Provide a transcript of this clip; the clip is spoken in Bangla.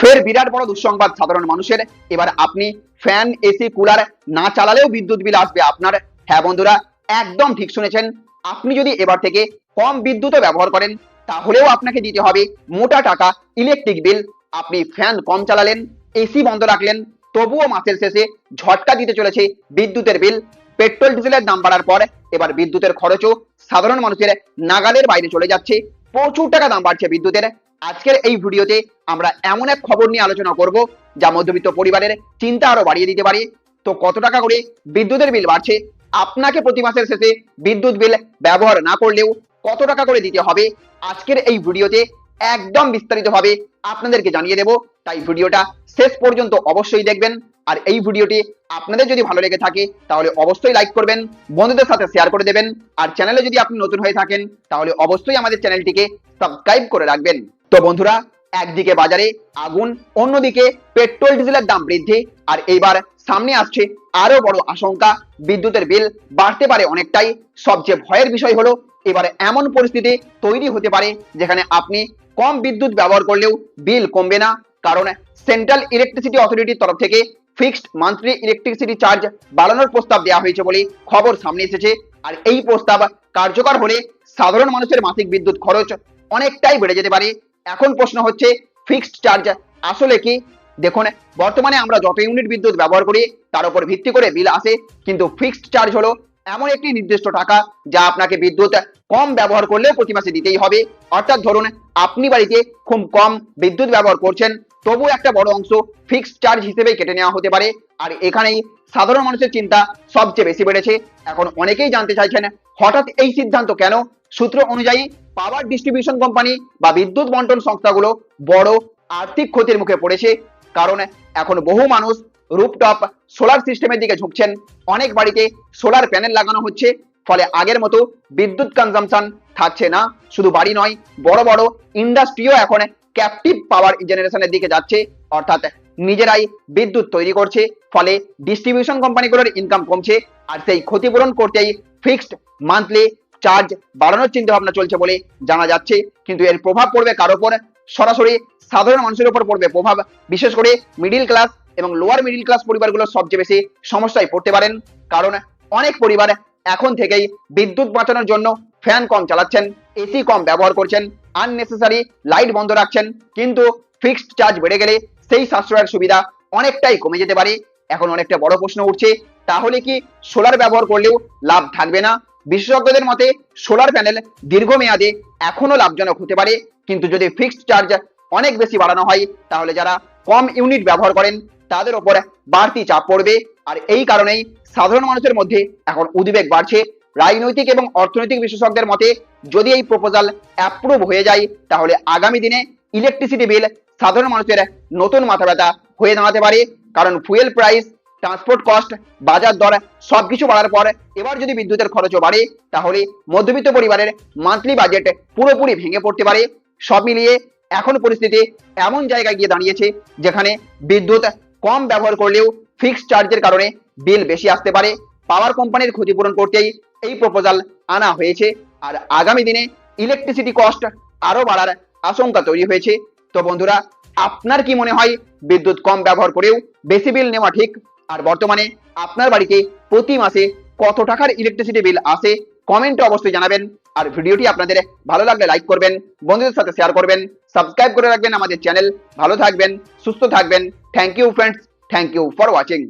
ফের বিরাট বড় দুঃসংবাদ সাধারণ মানুষের। এবার আপনি ফ্যান, এসি, কুলার না চালালেও বিদ্যুৎ বিল আসবে আপনার। হ্যাঁ বন্ধুরা, একদম ঠিক শুনেছেন। আপনি যদি এবার থেকে কম বিদ্যুৎও ব্যবহার করেন, তাহলেও আপনাকে দিতে হবে মোটা টাকা ইলেকট্রিক বিল। আপনি ফ্যান কম চালালেন, এসি বন্ধ রাখলেন, তবুও মাসের শেষে ঝটকা দিতে চলেছে বিদ্যুতের বিল। পেট্রোল ডিজেলের দাম বাড়ার পর এবার বিদ্যুতের খরচও সাধারণ মানুষের নাগালের বাইরে চলে যাচ্ছে। প্রচুর টাকা দাম বাড়ছে বিদ্যুতের। আজকের এই ভিডিওতে আমরা এমন এক খবর নিয়ে আলোচনা করব যা মধ্যবিত্ত পরিবারের চিন্তা আরো বাড়িয়ে দিতে পারে। তো কত টাকা করে বিদ্যুতের বিল বাড়ছে, আপনাকে প্রতি মাসের শেষে বিদ্যুৎ বিল ব্যবহার না করলেও কত টাকা করে দিতে হবে, আজকের এই ভিডিওতে একদম বিস্তারিতভাবে আপনাদেরকে জানিয়ে দেব। তাই ভিডিওটা শেষ পর্যন্ত অবশ্যই দেখবেন। আর এই ভিডিওটি আপনাদের যদি ভালো লেগে থাকে তাহলে অবশ্যই লাইক করবেন, বন্ধুদের সাথে শেয়ার করে দেবেন। আর চ্যানেলে যদি আপনি নতুন হয়ে থাকেন তাহলে অবশ্যই আমাদের চ্যানেলটিকে সাবস্ক্রাইব করে রাখবেন। তো বন্ধুরা, একদিকে বাজারে আগুন, অন্যদিকে পেট্রোল ডিজেলের দাম বৃদ্ধি, আর এইবার সামনে আসছে আরো বড় আশঙ্কা, বিদ্যুতের বিল বাড়তে পারে অনেকটাই। সবচেয়ে ভয়ের বিষয় হলো এবারে এমন পরিস্থিতি তৈরি হতে পারে যেখানে আপনি কম বিদ্যুৎ ব্যবহার করলেও বিল কমবে না। কারণ সেন্ট্রাল ইলেকট্রিসিটি অথরিটির তরফ থেকে ফিক্সড মান্থলি ইলেকট্রিসিটি চার্জ বাড়ানোর প্রস্তাব দেওয়া হয়েছে বলে খবর সামনে এসেছে। আর এই প্রস্তাব কার্যকর হলে সাধারণ মানুষের মাসিক বিদ্যুৎ খরচ অনেকটাই বেড়ে যেতে পারে। এখন প্রশ্ন হচ্ছে, ফিক্সড চার্জ আসলে কি? দেখুন, বর্তমানে আমরা যত ইউনিট বিদ্যুৎ ব্যবহার করি তার উপর ভিত্তি করে বিল আসে, কিন্তু ফিক্সড চার্জ হলো এমন একটি নির্দিষ্ট টাকা যা আপনাকে বিদ্যুৎ কম ব্যবহার করলেও প্রতি মাসে দিতেই হবে। অর্থাৎ ধরুন, আপনি বাড়িতে খুব কম বিদ্যুৎ ব্যবহার করছেন, তবু একটা বড় অংশ ফিক্সড চার্জ হিসেবে কেটে নেওয়া হতে পারে। আর এখানেই সাধারণ মানুষের চিন্তা সবচেয়ে বেশি বেড়েছে। এখন অনেকেই জানতে চাইছেন হঠাৎ এই সিদ্ধান্ত কেন। সূত্র অনুযায়ী পাওয়ার ডিস্ট্রিবিউশন কোম্পানি বা বিদ্যুৎ বন্টন সংস্থাগুলো বড় আর্থিক ক্ষতির মুখে পড়েছে। কারণ এখন বহু মানুষ রুফটপ সোলার সিস্টেমের দিকে ঝুঁকছেন। অনেক বাড়িতে সোলার প্যানেল লাগানো হচ্ছে, ফলে আগের মতো বিদ্যুৎ কনজাম্পশন থাকছে না। শুধু বাড়ি নয়, বড় বড় ইন্ডাস্ট্রিও এখন ক্যাপটিভ পাওয়ার জেনারেশনের দিকে যাচ্ছে, অর্থাৎ নিজেরাই বিদ্যুৎ তৈরি করছে। ফলে ডিস্ট্রিবিউশন কোম্পানিগুলোর ইনকাম কমছে, আর সেই ক্ষতিপূরণ করতেই ফিক্সড মান্থলি চার্জ বাড়ানোর চিন্তা ভাবনা চলছে বলে জানা যাচ্ছে। কিন্তু এর প্রভাব পড়বে কার উপর? সরাসরি সাধারণ মানুষের উপর পড়বে প্রভাব। বিশেষ করে মিডিল ক্লাস এবং লোয়ার মিডিল ক্লাস পরিবারগুলো সবচেয়ে বেশি সমস্যায় পড়তে পারেন। কারণ অনেক পরিবার এখন থেকেই বিদ্যুৎ বাঁচানোর জন্য ফ্যান কম চালাচ্ছেন, এসি কম ব্যবহার করছেন, আননেসেসারি লাইট বন্ধ রাখছেন। কিন্তু ফিক্সড চার্জ বেড়ে গেলে সেই সাশ্রয়ের সুবিধা অনেকটাই কমে যেতে পারে। এখন অনেকটা বড় প্রশ্ন উঠছে, তাহলে কি সোলার ব্যবহার করলেও লাভ থাকবে না? বিশেষজ্ঞদের মতে সোলার প্যানেল দীর্ঘমেয়াদে এখনো লাভজনক হতে পারে, কিন্তু যদি ফিক্সড চার্জ অনেক বেশি বাড়ানো হয় তাহলে যারা কম ইউনিট ব্যবহার করেন তাদের উপর বাড়তি চাপ পড়বে। আর এই কারণেই সাধারণ মানুষের মধ্যে এখন উদ্বেগ বাড়ছে। রাজনৈতিক এবং অর্থনৈতিক বিশেষজ্ঞদের মতে যদি এই প্রপোজাল অ্যাপ্রুভ হয়ে যায় তাহলে আগামী দিনে ইলেকট্রিসিটি বিল সাধারণ মানুষের নতুন মাথা ব্যথা হয়ে দাঁড়াতে পারে। কারণ ফুয়েল প্রাইস, ট্রান্সপোর্ট কস্ট, বাজার দর সবকিছু বাড়ার পর এবার যদি বিদ্যুতের খরচও বাড়ে তাহলে মধ্যবিত্ত পরিবারের মান্থলি বাজেট পুরোপুরি ভেঙে পড়তে পারে। সব মিলিয়ে এখন পরিস্থিতি এমন জায়গায় গিয়ে দাঁড়িয়েছে যেখানে বিদ্যুৎ কম ব্যবহার করলেও ফিক্সড চার্জের কারণে বিল বেশি আসতে পারে। পাওয়ার কোম্পানির ক্ষতিপূরণ করতেই এই প্রপোজাল আনা হয়েছে। আর আগামী দিনে ইলেকট্রিসিটি কস্ট আরো বাড়ার আশঙ্কা তৈরি হয়েছে। তো বন্ধুরা, আপনার কি মনে হয় বিদ্যুৎ কম ব্যবহার করেও বেশি বিল নেওয়া ঠিক? আর বর্তমানে আপনার বাড়িতে প্রতি মাসে কত টাকার ইলেকট্রিসিটি বিল আসে? কমেন্টে অবশ্যই জানাবেন। আর ভিডিওটি আপনাদের ভালো লাগলে লাইক করবেন, বন্ধুদের সাথে শেয়ার করবেন, সাবস্ক্রাইব করে রাখবেন আমাদের চ্যানেল। ভালো থাকবেন, সুস্থ থাকবেন। Thank you friends, thank you for watching.